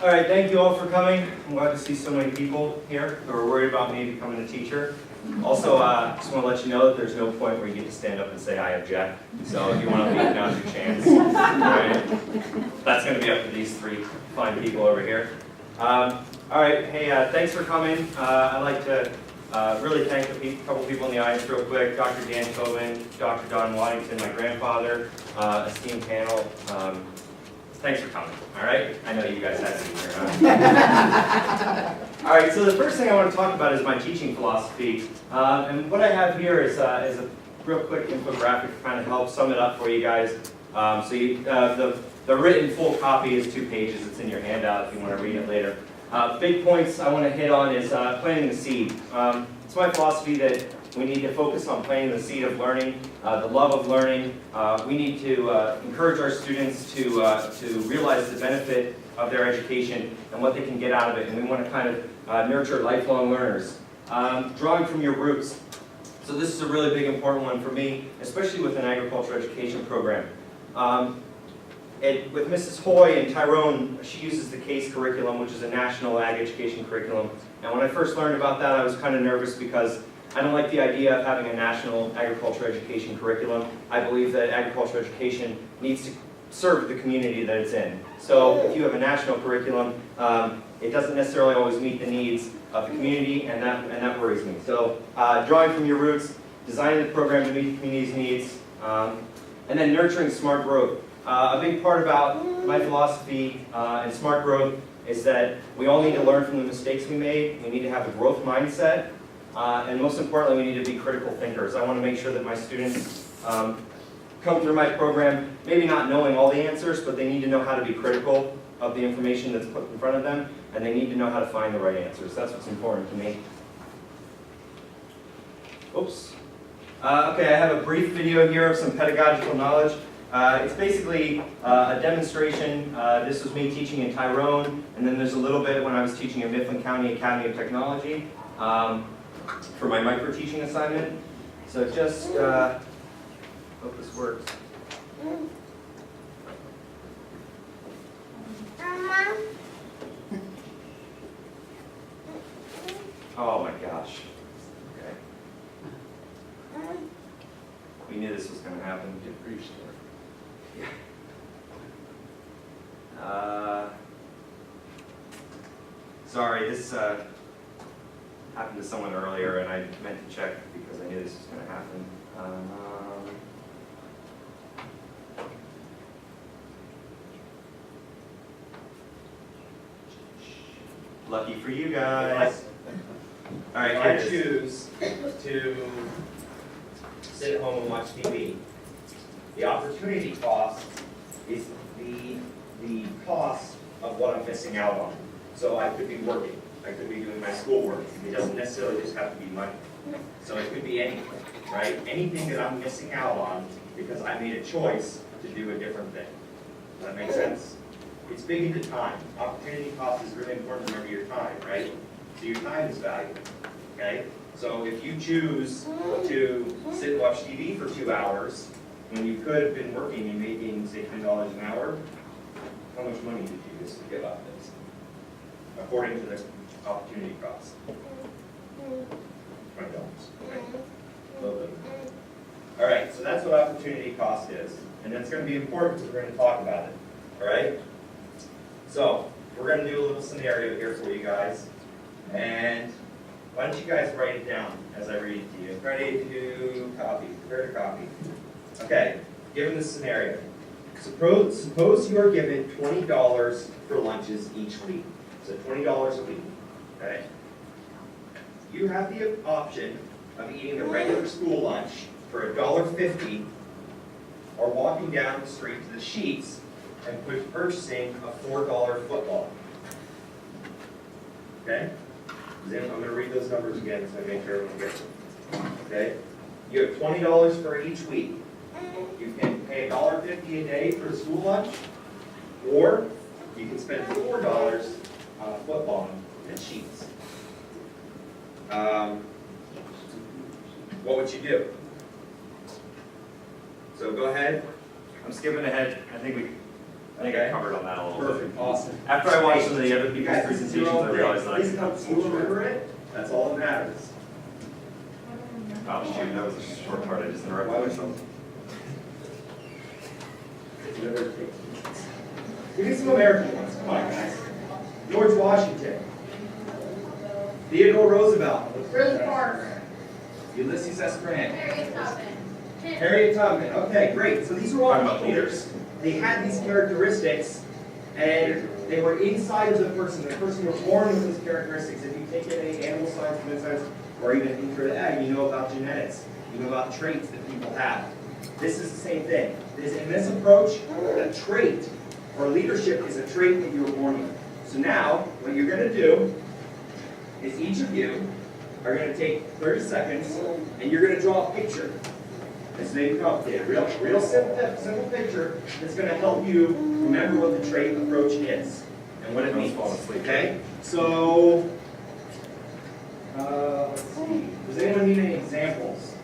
All right, thank you all for coming. I'm glad to see so many people here who are worried about me becoming a teacher. Also, just want to let you know that there's no point where you get to stand up and say, I object. So if you want to leave, now's your chance. All right? That's going to be up to these three fine people over here. All right, hey, thanks for coming. I'd like to really thank a couple people in the audience real quick. Dr. Dan Tobin, Dr. Don Waddington, my grandfather, esteemed panel. Thanks for coming, all right? I know you guys had to be here, huh? All right, so the first thing I want to talk about is my teaching philosophy. And what I have here is a real quick infographic to kind of help sum it up for you guys. The written full copy is 2 pages. It's in your handout if you want to read it later. Big points I want to hit on is planting the seed. It's my philosophy that we need to focus on planting the seed of learning, the love of learning. We need to encourage our students to realize the benefit of their education and what they can get out of it. And we want to kind of nurture lifelong learners. Drawing from your roots. So this is a really big important one for me, especially with an agriculture education program. With Mrs. Hoy and Tyrone, she uses the CASE curriculum, which is a national ag education curriculum. And when I first learned about that, I was kind of nervous because I don't like the idea of having a national agriculture education curriculum. I believe that agriculture education needs to serve the community that it's in. So if you have a national curriculum, it doesn't necessarily always meet the needs of the community, and that worries me. So drawing from your roots, designing the program to meet the community's needs, and then nurturing smart growth. A big part about my philosophy and smart growth is that we all need to learn from the mistakes we made. We need to have a growth mindset. And most importantly, we need to be critical thinkers. I want to make sure that my students come through my program, maybe not knowing all the answers, but they need to know how to be critical of the information that's put in front of them, and they need to know how to find the right answers. That's what's important to me. Oops. Okay, I have a brief video here of some pedagogical knowledge. It's basically a demonstration. This was me teaching in Tyrone, and then there's a little bit when I was teaching at Mifflin County Academy of Technology for my micro-teaching assignment. So just, hope this works. Oh my gosh. Okay. We knew this was going to happen. Yeah. Sorry, this happened to someone earlier, and I meant to check because I knew this was going to happen. Lucky for you guys. All right, I choose to sit at home and watch TV. The opportunity cost is the cost of what I'm missing out on. So I could be working. I could be doing my schoolwork. It doesn't necessarily just have to be money. So it could be anything, right? Anything that I'm missing out on because I made a choice to do a different thing. Does that make sense? It's big into time. Opportunity cost is really important to remember your time, right? So your time is valuable, okay? So if you choose to sit and watch TV for 2 hours, when you could have been working and making, say, $10 an hour, how much money did you just give up this? According to the opportunity cost. $20, okay? A little bit. All right, so that's what opportunity cost is. And that's going to be important because we're going to talk about it, all right? So we're going to do a little scenario here for you guys. And why don't you guys write it down as I read it to you. Ready to copy, prepare to copy. Okay, given this scenario, suppose you are given $20 for lunches each week. So $20 a week, okay? You have the option of eating the regular school lunch for $1.50 or walking down the street to the Sheets and purchasing a $4 football. Okay? I'm going to read those numbers again so I make sure everyone gets them. Okay? You have $20 for each week. You can pay $1.50 a day for a school lunch, or you can spend $4 on a football and Sheets. What would you do? So go ahead. I'm skipping ahead. I think think I covered on that a little bit. Perfect, awesome. After I watched some of the other You people's guys, presentations, I realized that I please could come have to school, remember it? That's all that matters. Oh shoot, that was a short part, I just interrupted myself. Give me some American ones, come on guys. George Washington. Theodore Roosevelt. Rosa Parks. Ulysses S. Grant. Harriet Tubman. Harriet Tubman. Okay, great. So these are all Talking about people. leaders. They had these characteristics, and they were inside of the person. The person was born with those characteristics. If you take any animal science, human science, or even intro to ag, you know about genetics. You know about traits that people have. This is the same thing. In this approach, a trait or leadership is a trait that you were born with. So now, what you're going to do is each of you are going to take 30 seconds, and you're going to draw a picture. It's maybe complicated. Real simple picture that's going to help you remember what the trait approach is and what it means. Okay? So, let's see. Does anyone need any examples?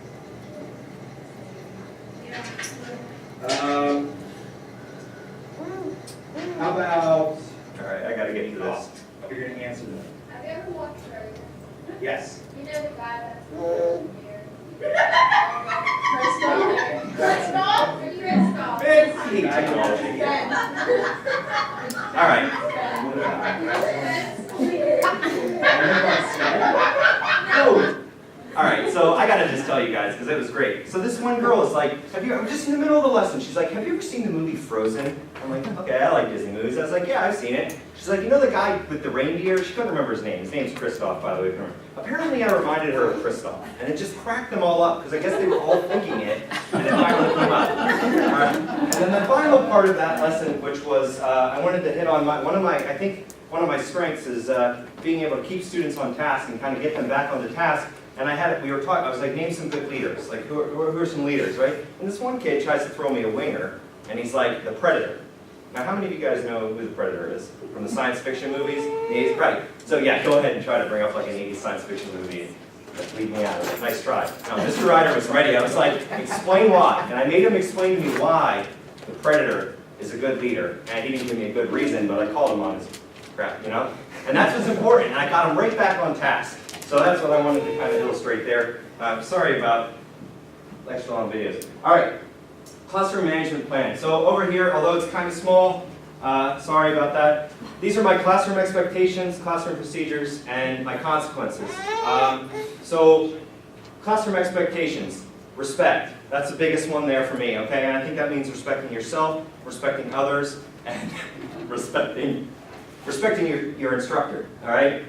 How about, Alright, I gotta get to this. you're going to answer them. Have you ever watched Frozen? Yes. You know the guy that's here? Kristoff? Kristoff? Fancy. Alright, Oh, alright, so I gotta just tell you guys, because it was great. So this one girl is like, I'm just in the middle of the lesson, she's like, have you ever seen the movie Frozen? I'm like, okay, I like Disney movies. I was like, yeah, I've seen it. She's like, you know the guy with the reindeer? She couldn't remember his name. His name's Kristoff, by the way. Apparently I reminded her of Kristoff, and it just cracked them all up, because I guess they were all thinking it, and it finally came out. Alright. And then the final part of that lesson, which was, I wanted to hit on one of my strengths is being able to keep students on task and kind of get them back onto task. And I was like, name some good leaders. Like, who are some leaders, right? And this one kid tries to throw me a winger, and he's like, the Predator. Now, how many of you guys know who the Predator is? From the science fiction movies? He's right. So yeah, go ahead and try to bring up like an 80s science fiction movie and leave me out of it. Nice try. Now, Mr. Ryder was ready. I was like, explain why. And I made him explain to me why the Predator is a good leader. And he didn't give me a good reason, but I called him on his crap, you know? And that's what's important. And I got him right back on task. So that's what I wanted to kind of illustrate there. Sorry about extra long videos. All right, classroom management plan. So over here, although it's kind of small, sorry about that. These are my classroom expectations, classroom procedures, and my consequences. So classroom expectations, respect. That's the biggest one there for me, okay? And I think that means respecting yourself, respecting others, and respecting your instructor, all right?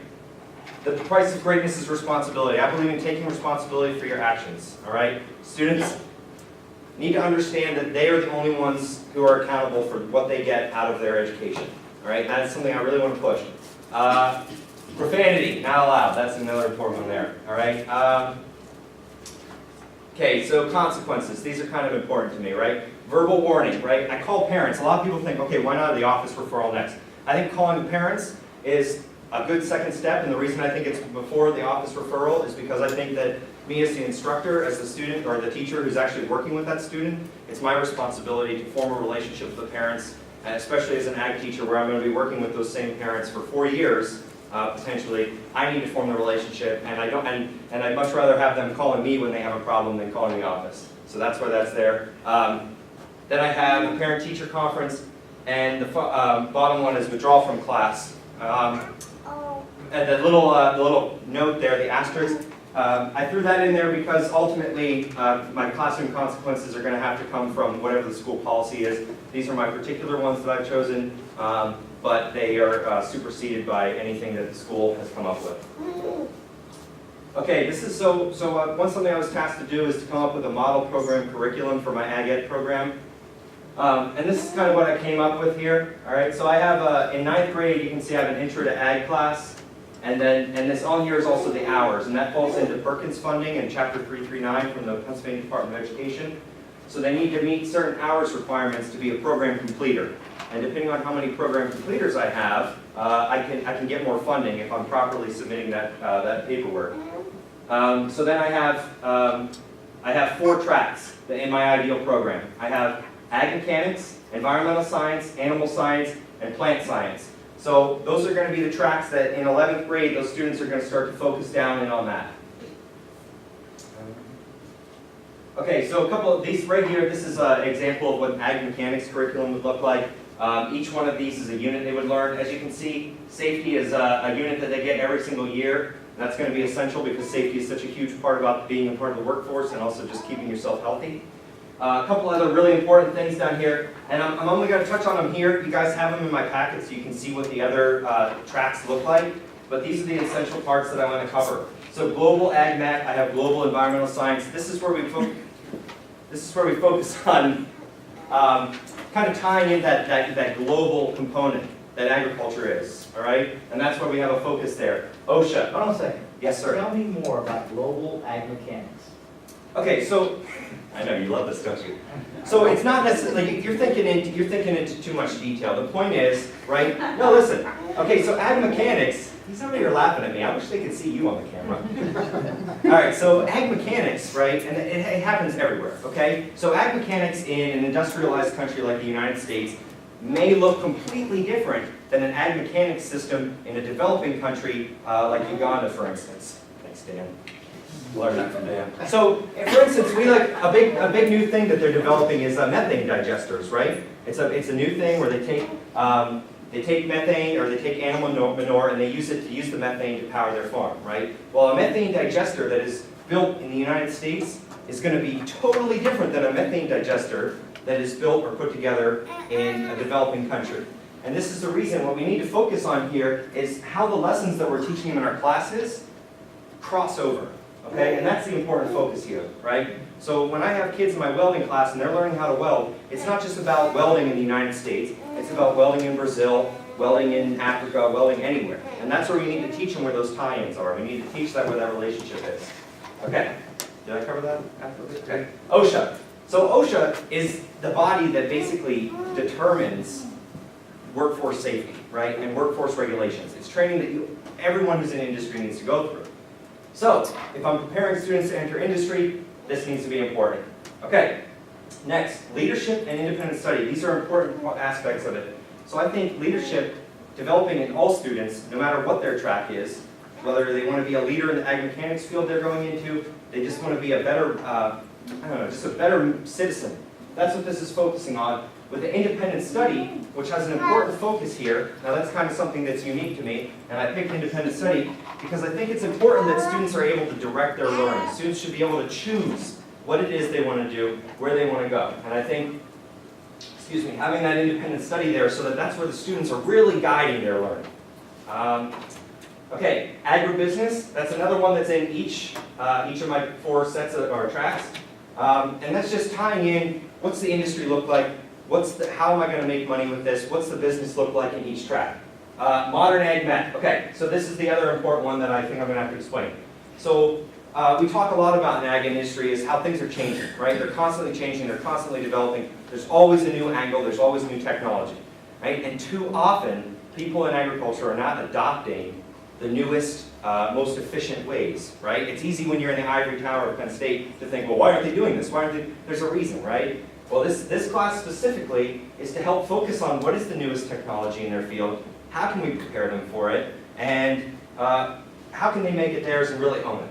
The price of greatness is responsibility. I believe in taking responsibility for your actions, all right? Students need to understand that they are the only ones who are accountable for what they get out of their education, all right? That is something I really want to push. Profanity, not allowed. That's another important one there, all right? Okay, so consequences. These are kind of important to me, right? Verbal warning, right? I call parents. A lot of people think, okay, why not the office referral next? I think calling parents is a good second step, and the reason I think it's before the office referral is because I think that me as the instructor, as the student, or the teacher who's actually working with that student, it's my responsibility to form a relationship with the parents, and especially as an ag teacher where I'm going to be working with those same parents for 4 years, potentially, I need to form the relationship, and I'd much rather have them calling me when they have a problem than calling the office. So that's why that's there. Then I have a parent-teacher conference, and the bottom one is withdrawal from class. And the little note there, the asterisk, I threw that in there because ultimately my classroom consequences are going to have to come from whatever the school policy is. These are my particular ones that I've chosen, but they are superseded by anything that the school has come up with. Okay, this is one something I was tasked to do is to come up with a model program curriculum for my Ag Ed program. And this is kind of what I came up with here. All right, so I have in 9th grade, you can see I have an Intro to Ag class, and this on here is also the hours, and that falls into Perkins funding in Chapter 339 from the Pennsylvania Department of Education. So they need to meet certain hours requirements to be a program completer, and depending on how many program completers I have, I can get more funding if I'm properly submitting that paperwork. So then I have 4 tracks in my ideal program. I have Ag Mechanics, environmental science, animal science, and plant science. So those are going to be the tracks that in 11th grade, those students are going to start to focus down in on that. Okay, so a couple of these right here, this is an example of what ag mechanics curriculum would look like. Each one of these is a unit they would learn. As you can see, safety is a unit that they get every single year. That's going to be essential because safety is such a huge part about being a part of the workforce and also just keeping yourself healthy. A couple other really important things down here, and I'm only going to touch on them here. You guys have them in my packet so you can see what the other tracks look like. But these are the essential parts that I want to cover. So global ag mech, I have global environmental science. This is where we focus on kind of tying in that global component that agriculture is, all right? And that's why we have a focus there. OSHA. Hold on a second. Yes, sir. Tell me more about global ag mechanics. Okay, so I know you love this, don't you? So it's not necessarily you're thinking into too much detail. The point is, right? No, listen. Okay, so ag mechanics. He's over here laughing at me. I wish they could see you on the camera. All right, so ag mechanics, right? And it happens everywhere. Okay, so ag mechanics in an industrialized country like the United States may look completely different than an ag mechanics system in a developing country like Uganda, for instance. Thanks, Dan. Learn that from Dan. So, for instance, we like a big new thing that they're developing is methane digesters, right? It's a new thing where they take methane or they take animal manure and they use the methane to power their farm, right? Well, a methane digester that is built in the United States is going to be totally different than a methane digester that is built or put together in a developing country. And this is the reason what we need to focus on here is how the lessons that we're teaching them in our classes cross over. Okay, and that's the important focus here, right? So when I have kids in my welding class and they're learning how to weld, it's not just about welding in the United States, it's about welding in Brazil, welding in Africa, welding anywhere. And that's where we need to teach them where those tie-ins are. We need to teach them where that relationship is. Okay, did I cover that? Okay. OSHA. So OSHA is the body that basically determines workforce safety, right, and workforce regulations. It's training that everyone who's in industry needs to go through. So, if I'm preparing students to enter industry, this needs to be important. Okay, next, leadership and independent study. These are important aspects of it. So I think leadership, developing in all students, no matter what their track is, whether they want to be a leader in the ag mechanics field they're going into, they just want to be a better, just a better citizen. That's what this is focusing on. With the independent study, which has an important focus here, now that's kind of something that's unique to me, and I picked independent study because I think it's important that students are able to direct their learning. Students should be able to choose what it is they want to do, where they want to go. And I think, having that independent study there so that that's where the students are really guiding their learning. Okay, agribusiness, that's another one that's in each of my 4 sets of our tracks. And that's just tying in, what's the industry look like? How am I going to make money with this? What's the business look like in each track? Modern ag mech. Okay, so this is the other important one that I think I'm going to have to explain. So we talk a lot about in ag industry is how things are changing, right? They're constantly changing, they're constantly developing. There's always a new angle, there's always new technology, right? And too often, people in agriculture are not adopting the newest, most efficient ways, right? It's easy when you're in the ivory tower of Penn State to think, well, why aren't they doing this? Why aren't they? There's a reason, right? Well, this class specifically is to help focus on what is the newest technology in their field, how can we prepare them for it, and how can they make it theirs and really own it.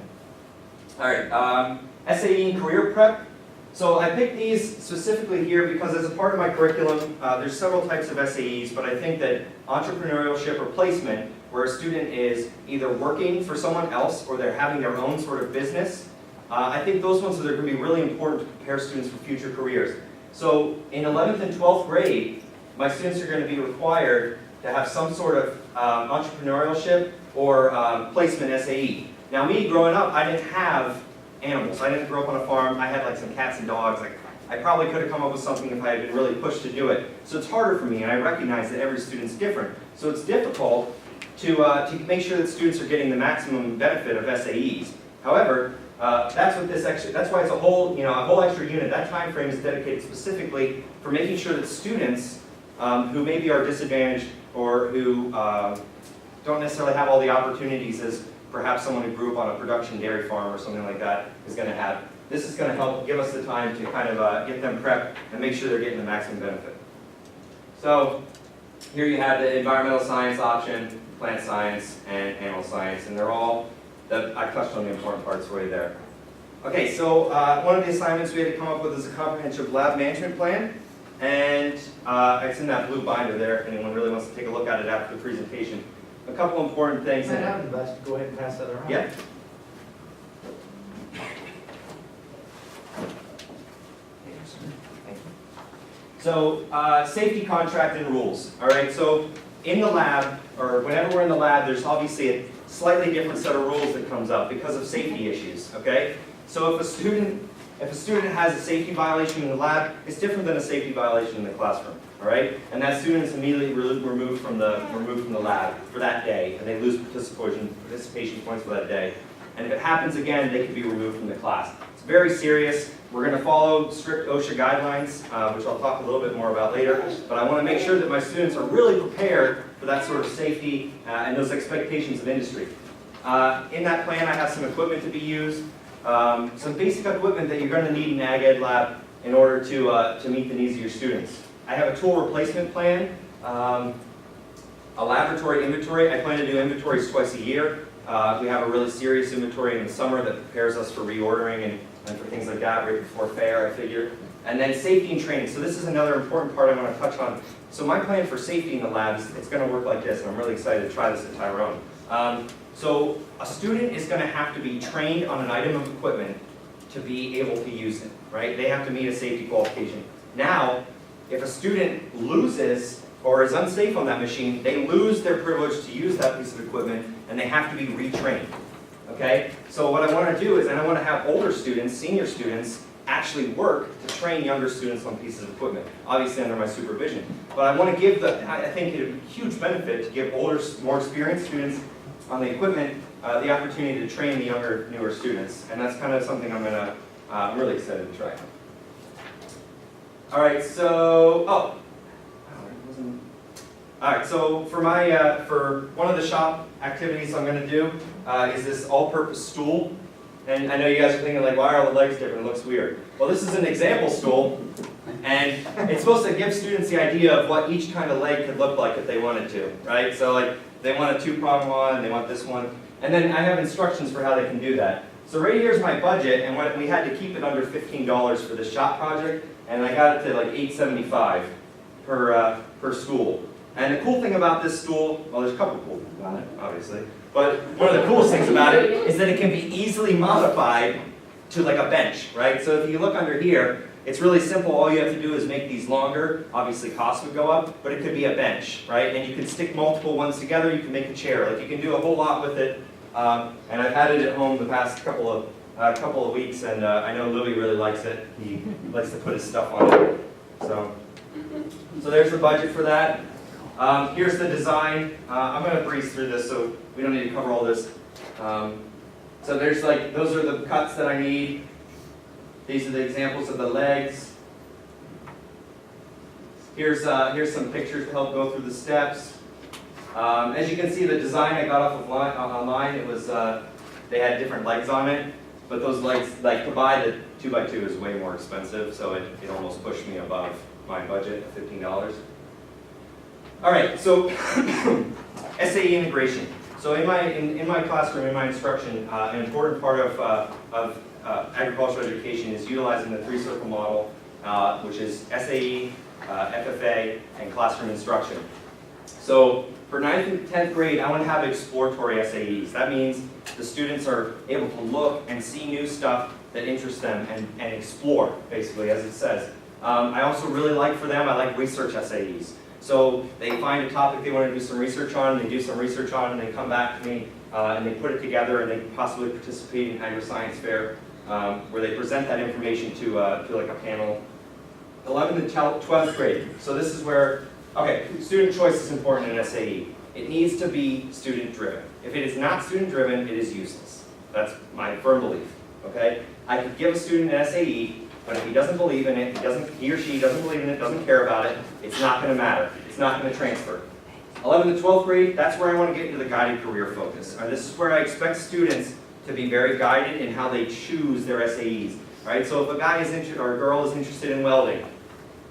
All right, SAE and career prep. So I picked these specifically here because as a part of my curriculum, there's several types of SAEs, but I think that entrepreneurship or placement, where a student is either working for someone else or they're having their own sort of business, I think those ones are going to be really important to prepare students for future careers. So in 11th and 12th grade, my students are going to be required to have some sort of entrepreneurship or placement SAE. Now me, growing up, I didn't have animals. I didn't grow up on a farm. I had like some cats and dogs. I probably could have come up with something if I had been really pushed to do it. So it's harder for me, and I recognize that every student's different. So it's difficult to make sure that students are getting the maximum benefit of SAEs. However, that's why it's a whole extra unit. That time frame is dedicated specifically for making sure that students who maybe are disadvantaged or who don't necessarily have all the opportunities as perhaps someone who grew up on a production dairy farm or something like that is going to have. This is going to help give us the time to kind of get them prepped and make sure they're getting the maximum benefit. So here you have the environmental science option, plant science, and animal science, and they're all, I touched on the important parts for you there. Okay, so one of the assignments we had to come up with is a comprehensive lab management plan, and it's in that blue binder there if anyone really wants to take a look at it after the presentation. A couple important things. Go ahead and pass that around. Yeah. So, safety contract and rules, all right? So, in the lab, or whenever we're in the lab, there's obviously a slightly different set of rules that comes up because of safety issues, okay? So if a student has a safety violation in the lab, it's different than a safety violation in the classroom, all right? And that student is immediately removed from the lab for that day, and they lose participation points for that day. And if it happens again, they can be removed from the class. It's very serious. We're going to follow strict OSHA guidelines, which I'll talk a little bit more about later. But I want to make sure that my students are really prepared for that sort of safety and those expectations of industry. In that plan, I have some equipment to be used, some basic equipment that you're going to need in Ag Ed Lab in order to meet the needs of your students. I have a tool replacement plan, a laboratory inventory. I plan to do inventories twice a year. We have a really serious inventory in the summer that prepares us for reordering and for things like that right before fair, I figure. And then safety and training. So this is another important part I want to touch on. So my plan for safety in the lab is it's going to work like this, and I'm really excited to try this at Tyrone. So a student is going to have to be trained on an item of equipment to be able to use it, right? They have to meet a safety qualification. Now, if a student loses or is unsafe on that machine, they lose their privilege to use that piece of equipment, and they have to be retrained. Okay? So what I want to do is, and I want to have older students, senior students, actually work to train younger students on pieces of equipment, obviously under my supervision. But I want to give I think it would be a huge benefit to give older, more experienced students on the equipment the opportunity to train the younger, newer students. And that's kind of something I'm really excited to try. All right, so, all right, so for for one of the shop activities I'm going to do is this all-purpose stool. And I know you guys are thinking like, why are the legs different? It looks weird. Well, this is an example stool, and it's supposed to give students the idea of what each kind of leg could look like if they wanted to, right? So like, they want a two-prong one, they want this one, and then I have instructions for how they can do that. So right here's my budget, and we had to keep it under $15 for this shop project, and I got it to like $8.75 per stool. And the cool thing about this stool, well, there's a couple of cool things about it, obviously, but one of the coolest things about it is that it can be easily modified to like a bench, right? So if you look under here, it's really simple. All you have to do is make these longer. Obviously, costs would go up, but it could be a bench, right? And you can stick multiple ones together. You can make a chair. Like you can do a whole lot with it. And I've had it at home the past couple of weeks, and I know Louis really likes it. He likes to put his stuff on it. So there's the budget for that. Here's the design. I'm going to breeze through this, so we don't need to cover all this. So there's like, those are the cuts that I need. These are the examples of the legs. Here's some pictures to help go through the steps. As you can see, the design I got off of online, it was, they had different legs on it, but those legs, like to buy the 2x2 is way more expensive, so it almost pushed me above my budget of $15. All right, so SAE integration. So in my classroom, in my instruction, an important part of agricultural education is utilizing the three-circle model, which is SAE, FFA, and classroom instruction. So for 9th and 10th grade, I want to have exploratory SAEs. That means the students are able to look and see new stuff that interests them and explore, basically, as it says. I also really like for them, I like research SAEs. So they find a topic they want to do some research on, they do some research on, and they come back to me, and they put it together, and they possibly participate in agri-science fair, where they present that information to like a panel. 11th and 12th grade. So this is where, okay, student choice is important in SAE. It needs to be student-driven. If it is not student-driven, it is useless. That's my firm belief, okay? I could give a student an SAE, but if he doesn't believe in it, he or she doesn't believe in it, doesn't care about it, it's not going to matter. It's not going to transfer. 11th to 12th grade, that's where I want to get into the guided career focus. This is where I expect students to be very guided in how they choose their SAEs. Right? So if a guy is interested or a girl is interested in welding,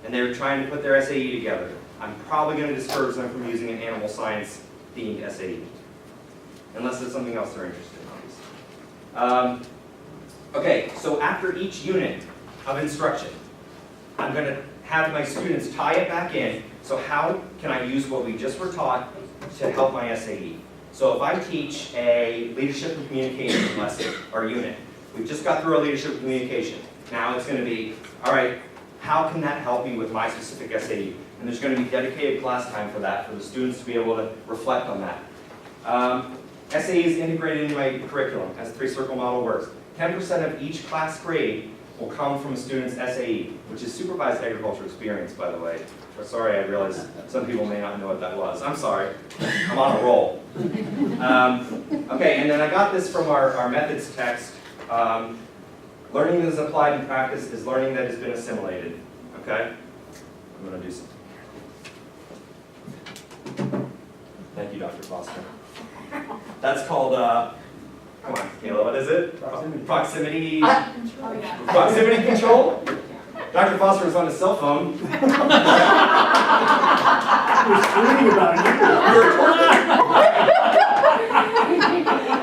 and they're trying to put their SAE together, I'm probably going to discourage them from using an animal science themed SAE. Unless there's something else they're interested in, obviously. Okay, so after each unit of instruction, I'm going to have my students tie it back in. So how can I use what we just were taught to help my SAE? So if I teach a leadership and communication lesson or unit, we've just got through a leadership and communication. Now it's going to be, all right, how can that help me with my specific SAE? And there's going to be dedicated class time for that, for the students to be able to reflect on that. SAE is integrated into my curriculum as the three-circle model works. 10% of each class grade will come from a student's SAE, which is supervised agriculture experience, by the way. Sorry, I realize some people may not know what that was. I'm sorry. I'm on a roll. Okay, and then I got this from our methods text. Learning that is applied in practice is learning that has been assimilated. Okay? I'm going to do something. Thank you, Dr. Foster. That's called, come on, Kayla, what is it? Proximity. Proximity control? Dr. Foster was on his cell phone. He was tweeting about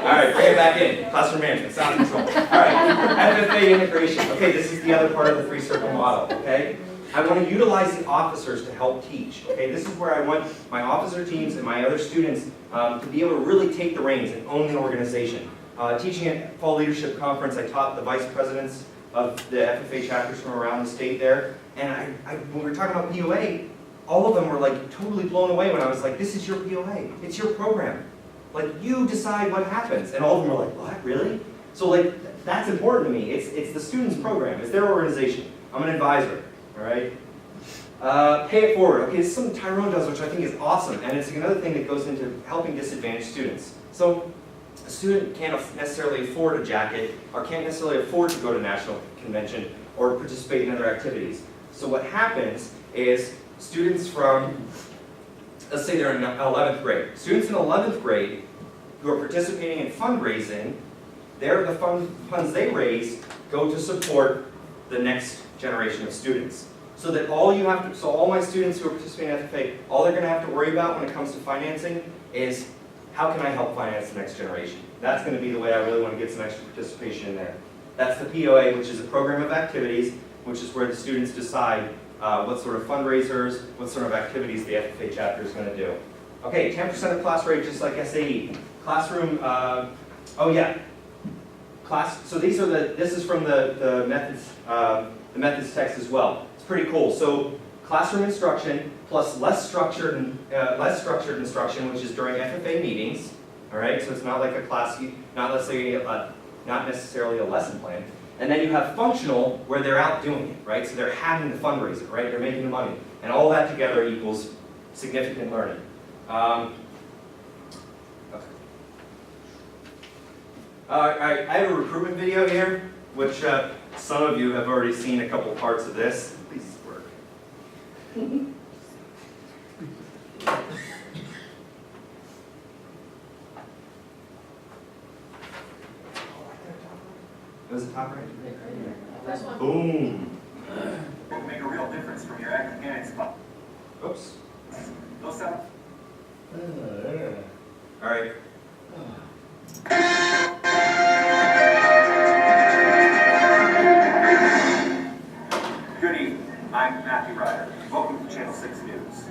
All right, bring it back in. Classroom management, sound control. All right, FFA integration. Okay, this is the other part of the three-circle model, okay? I want to utilize the officers to help teach, okay? This is where I want my officer teams and my other students to be able to really take the reins and own the organization. Teaching at Fall Leadership Conference, I taught the vice presidents of the FFA chapters from around the state there, and when we were talking about POA, all of them were like totally blown away when I was like, this is your POA, it's your program. Like, you decide what happens. And all of them were like, what, really? So like, that's important to me. It's the students' program, it's their organization. I'm an advisor, all right? Pay it forward. Okay, this is something Tyrone does, which I think is awesome, and it's another thing that goes into helping disadvantaged students. So, a student can't necessarily afford a jacket, or can't necessarily afford to go to national convention, or participate in other activities. So what happens is, students from, let's say they're in 11th grade. Students in 11th grade who are participating in fundraising, the funds they raise go to support the next generation of students. So that all my students who are participating in FFA, all they're going to have to worry about when it comes to financing is, how can I help finance the next generation? That's going to be the way I really want to get some extra participation in there. That's the POA, which is a program of activities, which is where the students decide what sort of fundraisers, what sort of activities the FFA chapter is going to do. Okay, 10% of class rate, just like SAE. Classroom, oh yeah. So this is from the methods text as well. It's pretty cool. So classroom instruction plus less structured instruction, which is during FFA meetings. All right, so it's not like a class, not necessarily a lesson plan. And then you have functional, where they're out doing it, right? So they're having the fundraiser, right? They're making the money. And all that together equals significant learning. Okay. I have a recruitment video here, which some of you have already seen a couple parts of this. Please work. Was it top right? First one. Boom. Make a real difference from your academic spot. Oops. Those sound. All right. Good evening. I'm Matthew Ryder. Welcome to Channel 6 News.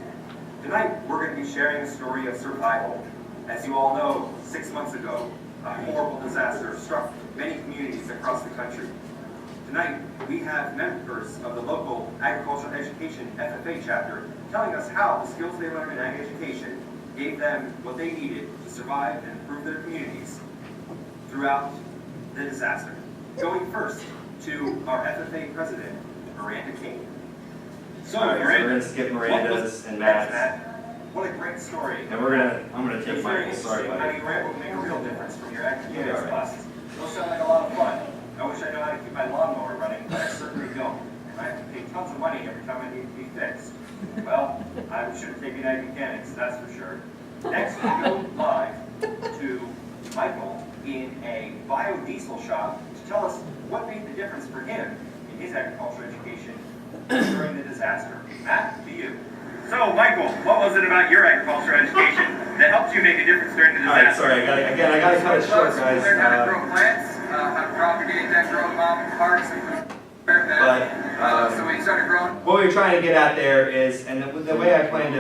Tonight, we're going to be sharing a story of survival. As you all know, 6 months ago, a horrible disaster struck many communities across the country. Tonight, we have members of the local Agricultural Education FFA chapter telling us how the skills they learned in ag education gave them what they needed to survive and improve their communities throughout the disaster. Going first to our FFA president, Miranda King. So, All right, Miranda, we're going to skip Miranda's and Matt's. what a great story. And I'm going to take Michael's. Sorry, How buddy. you were able to make a real difference from your academics Yeah, all right. classes. Those sound like a lot of fun. I wish I knew how to keep my lawnmower running, but I certainly don't. And I have to pay tons of money every time I need to be fixed. Well, I should have taken ag mechanics, that's for sure. Next, we go live to Michael in a biodiesel shop to tell us what made the difference for him in his agricultural education during the disaster. Matt, to you. So, Michael, what was it about your agriculture education that helped you make a difference during the Alright, disaster? sorry, I gotta cut it short, guys. Learn how to grow plants, how to propagate that, grow them out in parks, and so we started growing. What we're trying to get at there is, and the way I plan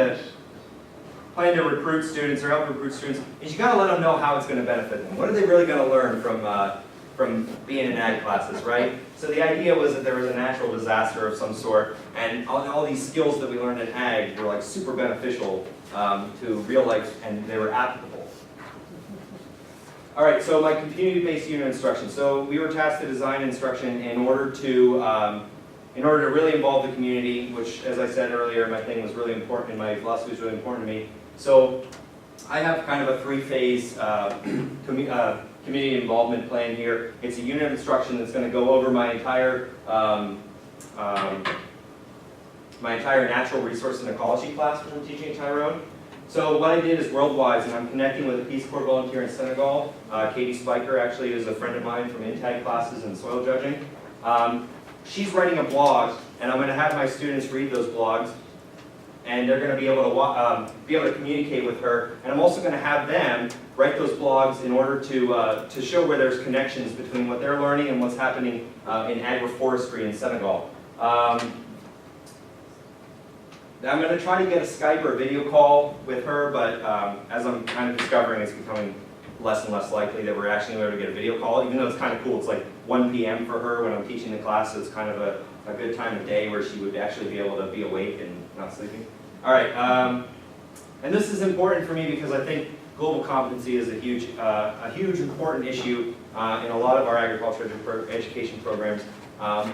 to recruit students or help recruit students, is you gotta let them know how it's gonna benefit them. What are they really gonna learn from being in ag classes, right? So the idea was that there was a natural disaster of some sort, and all these skills that we learned in ag were like super beneficial to real life, and they were applicable. All right, so my community-based unit instruction. So we were tasked to design instruction in order to really involve the community, which, as I said earlier, my thing was really important, and my philosophy was really important to me. So I have kind of a three-phase community involvement plan here. It's a unit of instruction that's going to go over my entire natural resource and ecology class, which I'm teaching at Tyrone. So what I did is worldwide, and I'm connecting with a Peace Corps volunteer in Senegal. Katie Spiker actually is a friend of mine from INTAG classes and soil judging. She's writing a blog, and I'm going to have my students read those blogs, and they're going to be able to communicate with her. And I'm also going to have them write those blogs in order to show where there's connections between what they're learning and what's happening in agroforestry in Senegal. I'm going to try to get a Skype or a video call with her, but as I'm kind of discovering, it's becoming less and less likely that we're actually able to get a video call, even though it's kind of cool. It's like 1 p.m. for her when I'm teaching the class, so it's kind of a good time of day where she would actually be able to be awake and not sleeping. All right, and this is important for me because I think global competency is a huge important issue in a lot of our agriculture education programs.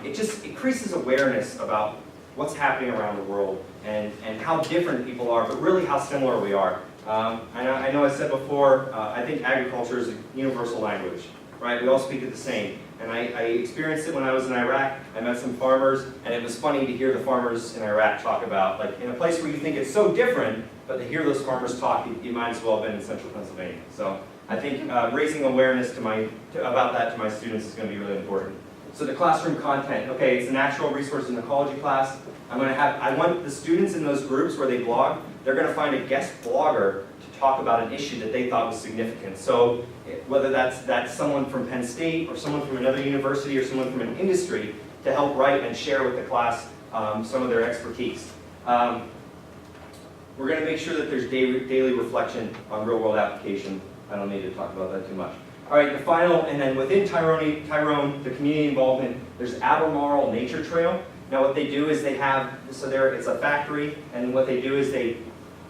It just increases awareness about what's happening around the world and how different people are, but really how similar we are. I know I said before, I think agriculture is a universal language, right? We all speak it the same. And I experienced it when I was in Iraq. I met some farmers, and it was funny to hear the farmers in Iraq talk about, like, in a place where you think it's so different, but to hear those farmers talk, you might as well have been in central Pennsylvania. So I think raising awareness about that to my students is going to be really important. So the classroom content, okay, it's a natural resource and ecology class. I want the students in those groups where they blog, they're going to find a guest blogger to talk about an issue that they thought was significant. So whether that's someone from Penn State or someone from another university or someone from an industry to help write and share with the class some of their expertise. We're going to make sure that there's daily reflection on real world application. I don't need to talk about that too much. All right, the final, and then within Tyrone, the community involvement, there's Albemarle Nature Trail. Now what they do is they have, it's a factory, and what they do is they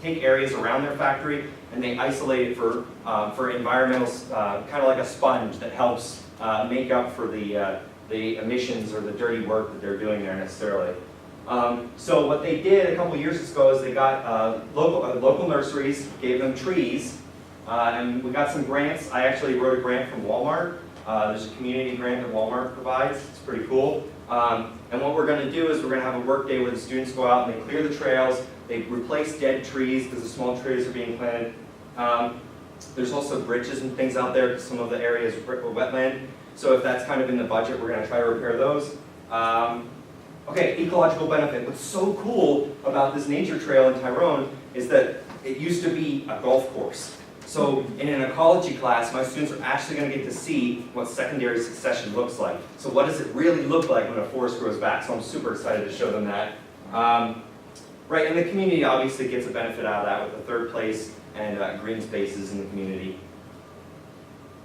take areas around their factory and they isolate it for environmental, kind of like a sponge that helps make up for the emissions or the dirty work that they're doing there necessarily. So what they did a couple years ago is they got local nurseries, gave them trees, and we got some grants. I actually wrote a grant from Walmart. There's a community grant that Walmart provides. It's pretty cool. And what we're going to do is we're going to have a work day where the students go out and they clear the trails. They replace dead trees because the small trees are being planted. There's also bridges and things out there because some of the areas are wetland. So if that's kind of in the budget, we're going to try to repair those. Okay, ecological benefit. What's so cool about this nature trail in Tyrone is that it used to be a golf course. So in an ecology class, my students are actually going to get to see what secondary succession looks like. So what does it really look like when a forest grows back? So I'm super excited to show them that. Right, and the community obviously gets a benefit out of that with the third place and green spaces in the community.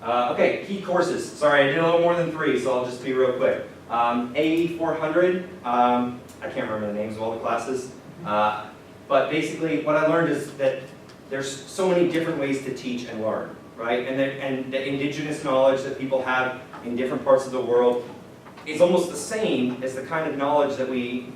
Okay, key courses. Sorry, I did a little more than 3, so I'll just be real quick. AE 400, I can't remember the names of all the classes. But basically what I learned is that there's so many different ways to teach and learn, right? And the indigenous knowledge that people have in different parts of the world is almost the same as the kind of knowledge that we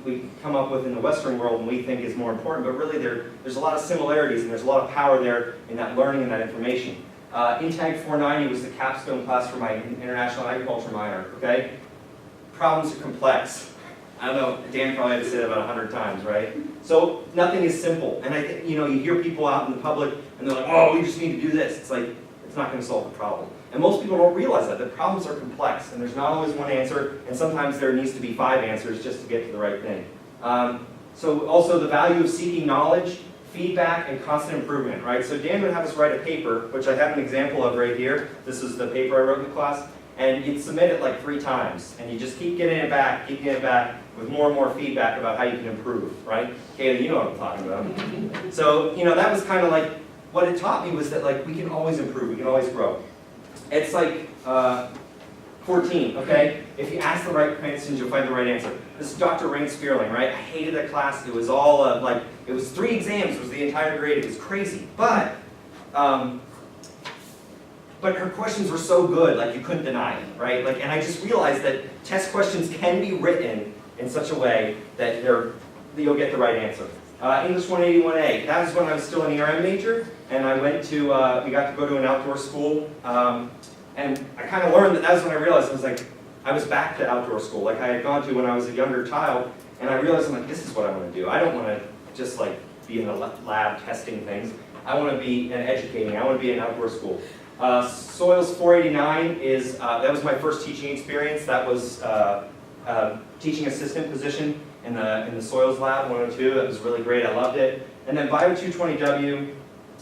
come up with in the Western world and we think is more important, but really there's a lot of similarities and there's a lot of power there in that learning and that information. INTAG 490 was the capstone class for my international agriculture minor, okay? Problems are complex. I don't know, Dan probably had to say that about 100 times, right? So nothing is simple. And I think, you hear people out in the public and they're like, oh, we just need to do this. It's like, it's not going to solve the problem. And most people don't realize that. The problems are complex and there's not always one answer, and sometimes there needs to be 5 answers just to get to the right thing. So also the value of seeking knowledge, feedback, and constant improvement, right? So Dan would have us write a paper, which I have an example of right here. This is the paper I wrote in the class. And you'd submit it like 3 times. And you just keep getting it back with more and more feedback about how you can improve, right? Kayla, you know what I'm talking about. So, that was kind of like, what it taught me was that like we can always improve, we can always grow. It's like 14, okay? If you ask the right questions, you'll find the right answer. This is Dr. Rain Spearling, right? I hated that class. It was all it was 3 exams, was the entire grade. It was crazy. But her questions were so good, like you couldn't deny it, right? And I just realized that test questions can be written in such a way that you'll get the right answer. English 181A, that was when I was still an ERM major, and I went to, we got to go to an outdoor school, and I kind of learned that was when I realized I was back to outdoor school, like I had gone to when I was a younger child, and I realized this is what I want to do. I don't want to just be in a lab testing things. I want to be educating. I want to be in outdoor school. Soils 489 is, that was my first teaching experience. That was teaching assistant position in the soils lab, 102. That was really great. I loved it. And then Bio 220W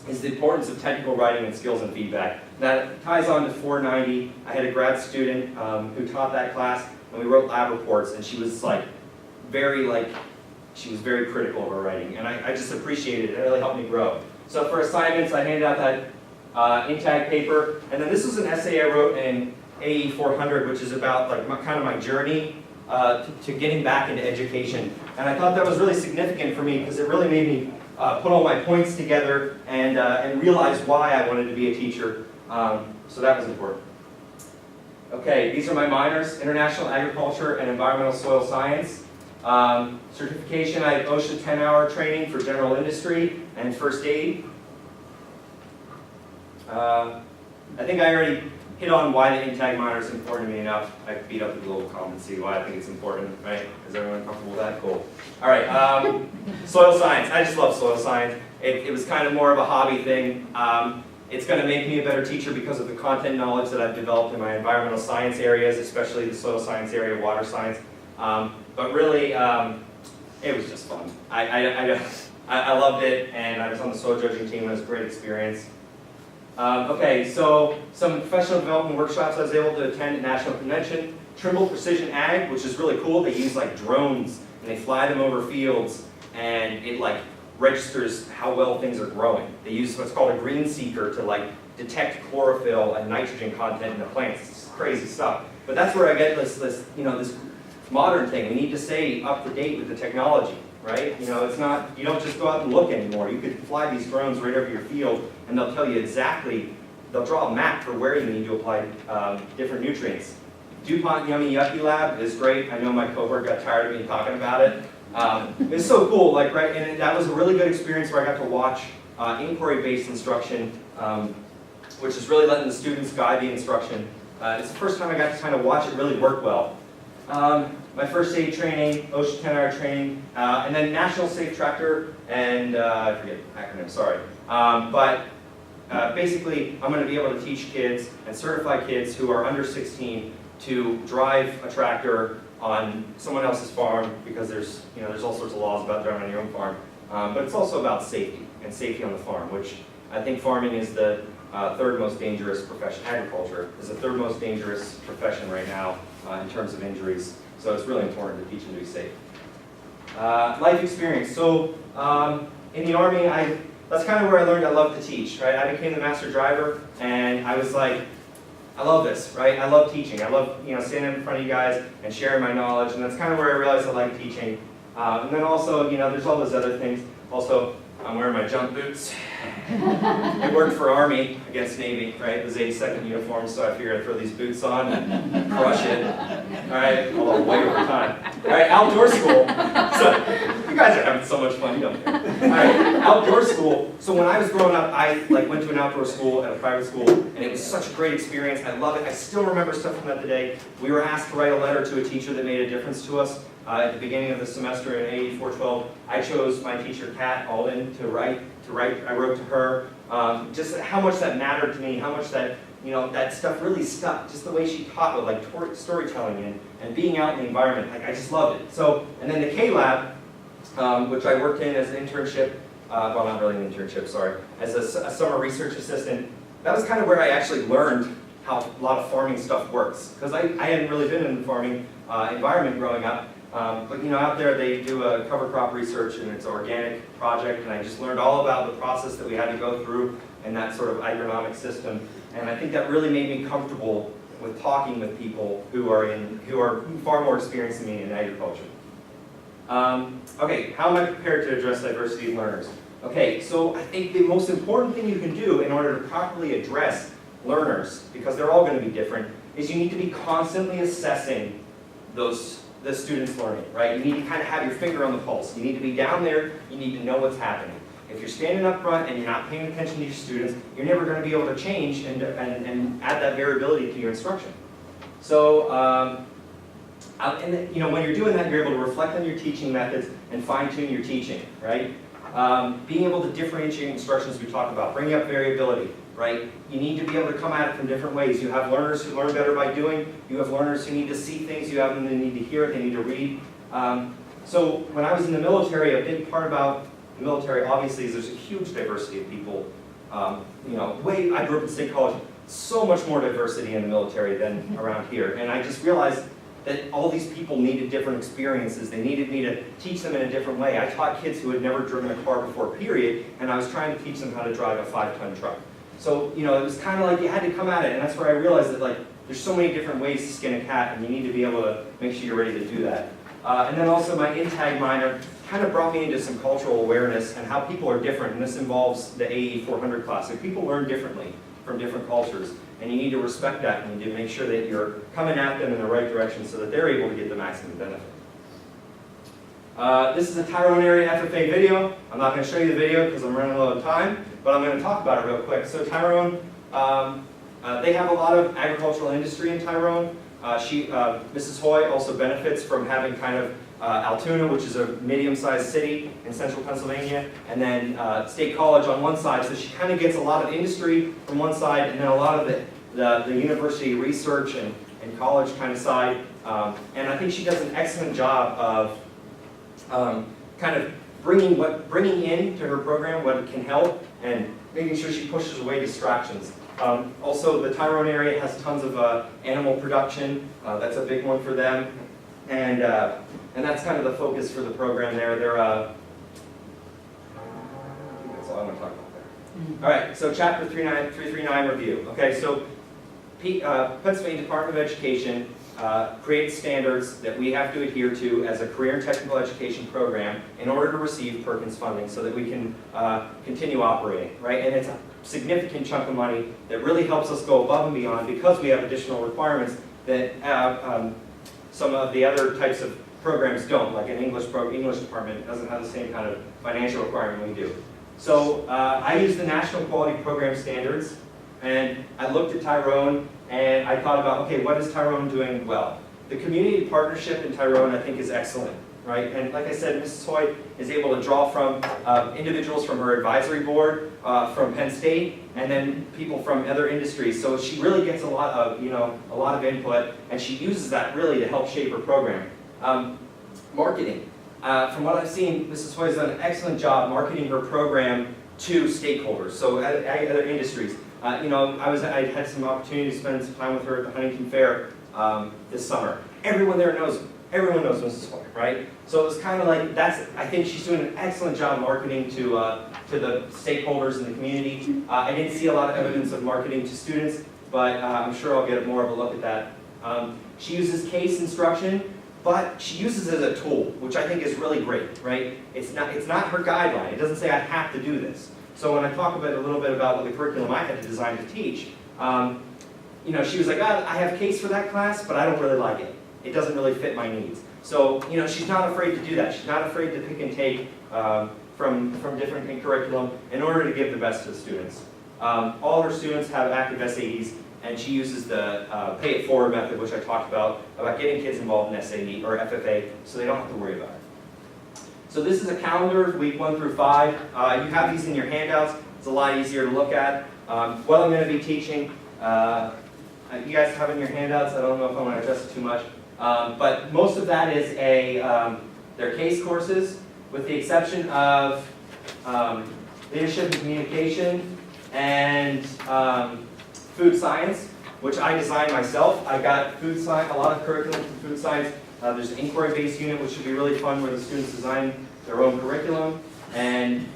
is the importance of technical writing and skills and feedback. That ties on to 490. I had a grad student who taught that class, and we wrote lab reports, and she was very critical of her writing, and I just appreciated it. It really helped me grow. So for assignments, I handed out that in-tag paper, and then this was an essay I wrote in AE 400, which is about kind of my journey to getting back into education. And I thought that was really significant for me because it really made me put all my points together and realize why I wanted to be a teacher. So that was important. Okay, these are my minors: International Agriculture and Environmental Soil Science. Certification, I have OSHA 10-hour training for general industry and first aid. I think I already hit on why the in-tag minor is important to me enough. I beat up the global competency, why I think it's important, right? Is everyone comfortable with that? Cool. All right, soil science. I just love soil science. It was kind of more of a hobby thing. It's going to make me a better teacher because of the content knowledge that I've developed in my environmental science areas, especially the soil science area, water science. But really, it was just fun. I loved it, and I was on the soil judging team. It was a great experience. Okay, so some professional development workshops I was able to attend at National Convention. Trimble Precision Ag, which is really cool. They use drones, and they fly them over fields, and it registers how well things are growing. They use what's called a green seeker to detect chlorophyll and nitrogen content in the plants. It's crazy stuff. But that's where I get this modern thing. We need to stay up to date with the technology, right? It's not, you don't just go out and look anymore. You could fly these drones right over your field, and they'll tell you exactly, they'll draw a map for where you need to apply different nutrients. DuPont Yummy Yucky Lab is great. I know my cohort got tired of me talking about it. It's so cool, right? And that was a really good experience where I got to watch inquiry-based instruction, which is really letting the students guide the instruction. It's the first time I got to kind of watch it really work well. My first aid training, OSHA 10-hour training, and then National Safe Tractor, and I forget the acronym, sorry. Basically, I'm going to be able to teach kids and certify kids who are under 16 to drive a tractor on someone else's farm, because there's all sorts of laws about driving on your own farm. But it's also about safety, and safety on the farm, which I think farming is the third most dangerous profession. Agriculture is the third most dangerous profession right now in terms of injuries. So it's really important to teach them to be safe. Life experience. So in the Army, that's kind of where I learned I love to teach, right? I became the master driver, and I was like, I love this, right? I love teaching. I love standing in front of you guys and sharing my knowledge, and that's kind of where I realized I like teaching. And then also, there's all those other things. Also, I'm wearing my jump boots. It worked for Army against Navy, right? It was 82nd uniform, so I figured I'd throw these boots on and crush it. All right, although way over time. All right, outdoor school. So, you guys are having so much fun, you don't care. All right, outdoor school. So when I was growing up, I went to an outdoor school at a private school, and it was such a great experience. I love it. I still remember stuff from that today. We were asked to write a letter to a teacher that made a difference to us. At the beginning of the semester in AE 412, I chose my teacher, Kat Alden, to write. I wrote to her, just how much that mattered to me, how much that, that stuff really stuck, just the way she taught with storytelling and being out in the environment. I just loved it. So, and then the K Lab, which I worked in as an internship, well, not really an internship, sorry, as a summer research assistant. That was kind of where I actually learned how a lot of farming stuff works, because I hadn't really been in the farming environment growing up. But you know, out there they do a cover crop research and it's an organic project, and I just learned all about the process that we had to go through and that sort of agronomic system. And I think that really made me comfortable with talking with people who are far more experienced than me in agriculture. Okay, how am I prepared to address diversity of learners? Okay, so I think the most important thing you can do in order to properly address learners, because they're all going to be different, is you need to be constantly assessing the students' learning, right? You need to kind of have your finger on the pulse. You need to be down there, you need to know what's happening. If you're standing up front and you're not paying attention to your students, you're never going to be able to change and add that variability to your instruction. So, you know, when you're doing that, you're able to reflect on your teaching methods and fine-tune your teaching, right? Being able to differentiate instructions we talked about, bringing up variability, right? You need to be able to come at it from different ways. You have learners who learn better by doing. You have learners who need to see things. You have them that need to hear it. They need to read. So when I was in the military, a big part about the military, obviously, is there's a huge diversity of people. You know, I grew up in State College. So much more diversity in the military than around here. And I just realized that all these people needed different experiences. They needed me to teach them in a different way. I taught kids who had never driven a car before, period, and I was trying to teach them how to drive a 5-ton truck. So, you know, it was kind of like you had to come at it, and that's where I realized that, like, there's so many different ways to skin a cat, and you need to be able to make sure you're ready to do that. And then also my INTAG minor kind of brought me into some cultural awareness and how people are different, and this involves the AE 400 class. So people learn differently from different cultures, and you need to respect that, and you need to make sure that you're coming at them in the right direction so that they're able to get the maximum benefit. This is a Tyrone area FFA video. I'm not going to show you the video because I'm running low on time, but I'm going to talk about it real quick. So Tyrone, they have a lot of agricultural industry in Tyrone. Mrs. Hoy also benefits from having kind of Altoona, which is a medium-sized city in central Pennsylvania, and then State College on one side. So she kind of gets a lot of industry from one side, and then a lot of the university research and college kind of side. And I think she does an excellent job of kind of bringing in to her program what can help and making sure she pushes away distractions. Also, the Tyrone area has tons of animal production. That's a big one for them, and that's kind of the focus for the program there. I think that's all I want to talk about there. All right, so Chapter 339 review. Okay, so Pennsylvania Department of Education creates standards that we have to adhere to as a career and technical education program in order to receive Perkins funding so that we can continue operating, right? And it's a significant chunk of money that really helps us go above and beyond because we have additional requirements that some of the other types of programs don't, like an English department doesn't have the same kind of financial requirement we do. So I use the National Quality Program Standards, and I looked at Tyrone and I thought about, okay, what is Tyrone doing well? The community partnership in Tyrone, I think, is excellent, right? And like I said, Mrs. Hoy is able to draw from individuals from her advisory board, from Penn State, and then people from other industries. So she really gets a lot of input, and she uses that really to help shape her program. Marketing. From what I've seen, Mrs. Hoy has done an excellent job marketing her program to stakeholders, so other industries. I had some opportunity to spend some time with her at the Huntington Fair this summer. Everyone there knows Mrs. Hoy, right? So it was kind of like I think she's doing an excellent job marketing to the stakeholders in the community. I didn't see a lot of evidence of marketing to students, but I'm sure I'll get more of a look at that. She uses case instruction, but she uses it as a tool, which I think is really great, right? It's not her guideline. It doesn't say I have to do this. So when I talk a little bit about what the curriculum I had to design to teach, she was like, I have case for that class, but I don't really like it. It doesn't really fit my needs. So, she's not afraid to do that. She's not afraid to pick and take from different curriculum in order to give the best to the students. All her students have active SAEs, and she uses the pay it forward method, which I talked about getting kids involved in SAE or FFA, so they don't have to worry about it. So this is a calendar, week 1 through 5. You have these in your handouts. It's a lot easier to look at. What I'm going to be teaching, you guys have in your handouts. I don't know if I want to address it too much. But most of that is their case courses. with the exception of leadership and communication and food science, which I designed myself. I got food science, a lot of curriculum for food science. There's an inquiry-based unit, which should be really fun, where the students design their own curriculum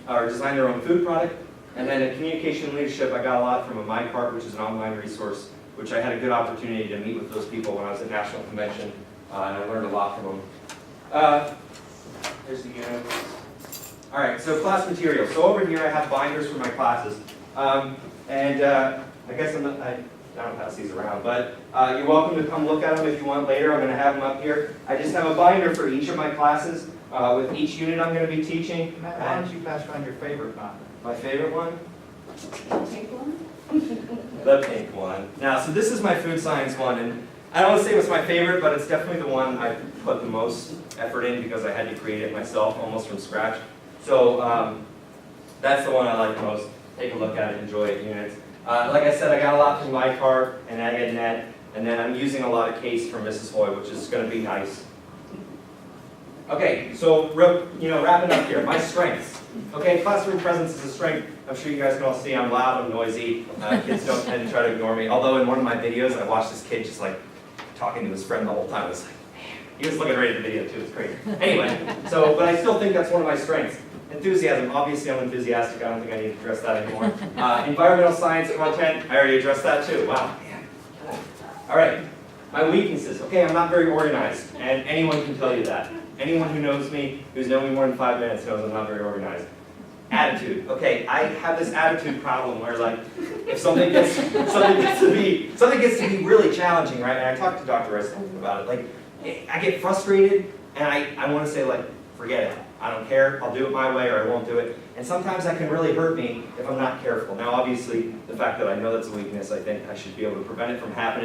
or design their own food product. And then in communication and leadership, I got a lot from a MyCart, which is an online resource, which I had a good opportunity to meet with those people when I was at National Convention, and I learned a lot from them. There's the unit. All right, so class material. So over here I have binders for my classes. I guess I don't pass these around, but you're welcome to come look at them if you want later. I'm going to have them up here. I just have a binder for each of my classes with each unit I'm going to be teaching. Matt, why don't you pass around your favorite binder? My favorite one? Take one. The pink one. Now, so this is my food science one, and I don't want to say it was my favorite, but it's definitely the one I put the most effort in because I had to create it myself, almost from scratch. So that's the one I like most. Take a look at it, enjoy it, units. Like I said, I got a lot from MyCart and AgEdNet, and then I'm using a lot of case from Mrs. Hoy, which is going to be nice. Okay, so wrapping up here, my strengths. Okay, classroom presence is a strength. I'm sure you guys can all see I'm loud, I'm noisy. Kids don't tend to try to ignore me. Although in one of my videos, I watched this kid just like talking to his friend the whole time. It was like, man, he was looking right at the video too, it's crazy. Anyway, but I still think that's one of my strengths. Enthusiasm, obviously I'm enthusiastic, I don't think I need to address that anymore. Environmental science content, I already addressed that too, wow. All right, my weaknesses. Okay, I'm not very organized, and anyone can tell you that. Anyone who knows me, who's known me more than 5 minutes, knows I'm not very organized. Attitude. Okay, I have this attitude problem where, like, if something gets to be really challenging, right? And I talked to Dr. Rice about it. Like, I get frustrated, and I want to say, like, forget it. I don't care. I'll do it my way, or I won't do it. And sometimes that can really hurt me if I'm not careful. Now, obviously, the fact that I know that's a weakness, I think I should be able to prevent it from happening.